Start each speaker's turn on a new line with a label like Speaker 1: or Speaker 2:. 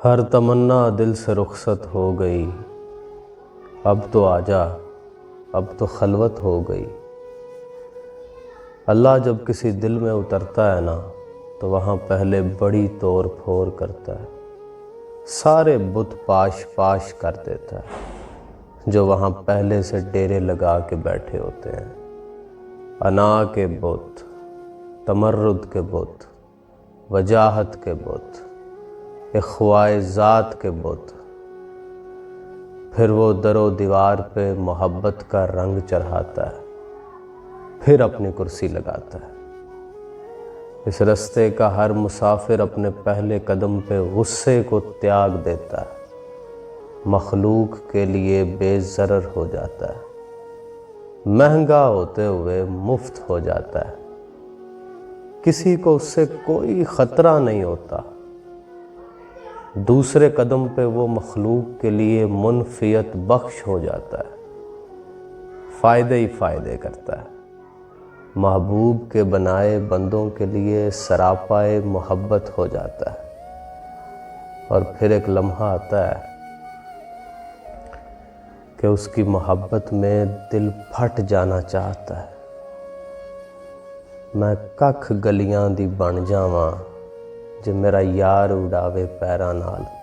Speaker 1: ہر تمنا دل سے رخصت ہو گئی، اب تو آجا، اب تو خلوت ہو گئی۔ اللہ جب کسی دل میں اترتا ہے نا تو وہاں پہلے بڑی توڑ پھوڑ کرتا ہے، سارے بت پاش پاش کر دیتا ہے جو وہاں پہلے سے ڈیرے لگا کے بیٹھے ہوتے ہیں۔ انا کے بت، تمرد کے بت، وجاہت کے بت، اخوائے ذات کے بت، پھر وہ در و دیوار پہ محبت کا رنگ چڑھاتا ہے، پھر اپنی کرسی لگاتا ہے۔ اس رستے کا ہر مسافر اپنے پہلے قدم پہ غصے کو تیاگ دیتا ہے، مخلوق کے لیے بے ضرر ہو جاتا ہے، مہنگا ہوتے ہوئے مفت ہو جاتا ہے، کسی کو اس سے کوئی خطرہ نہیں ہوتا۔ دوسرے قدم پہ وہ مخلوق کے لیے منفیت بخش ہو جاتا ہے، فائدے ہی فائدے کرتا ہے، محبوب کے بنائے بندوں کے لیے سراپائے محبت ہو جاتا ہے۔ اور پھر ایک لمحہ آتا ہے کہ اس کی محبت میں دل پھٹ جانا چاہتا ہے۔ میں ککھ گلیاں دی بن جاواں جے میرا یار اڑاوے پیراں نال۔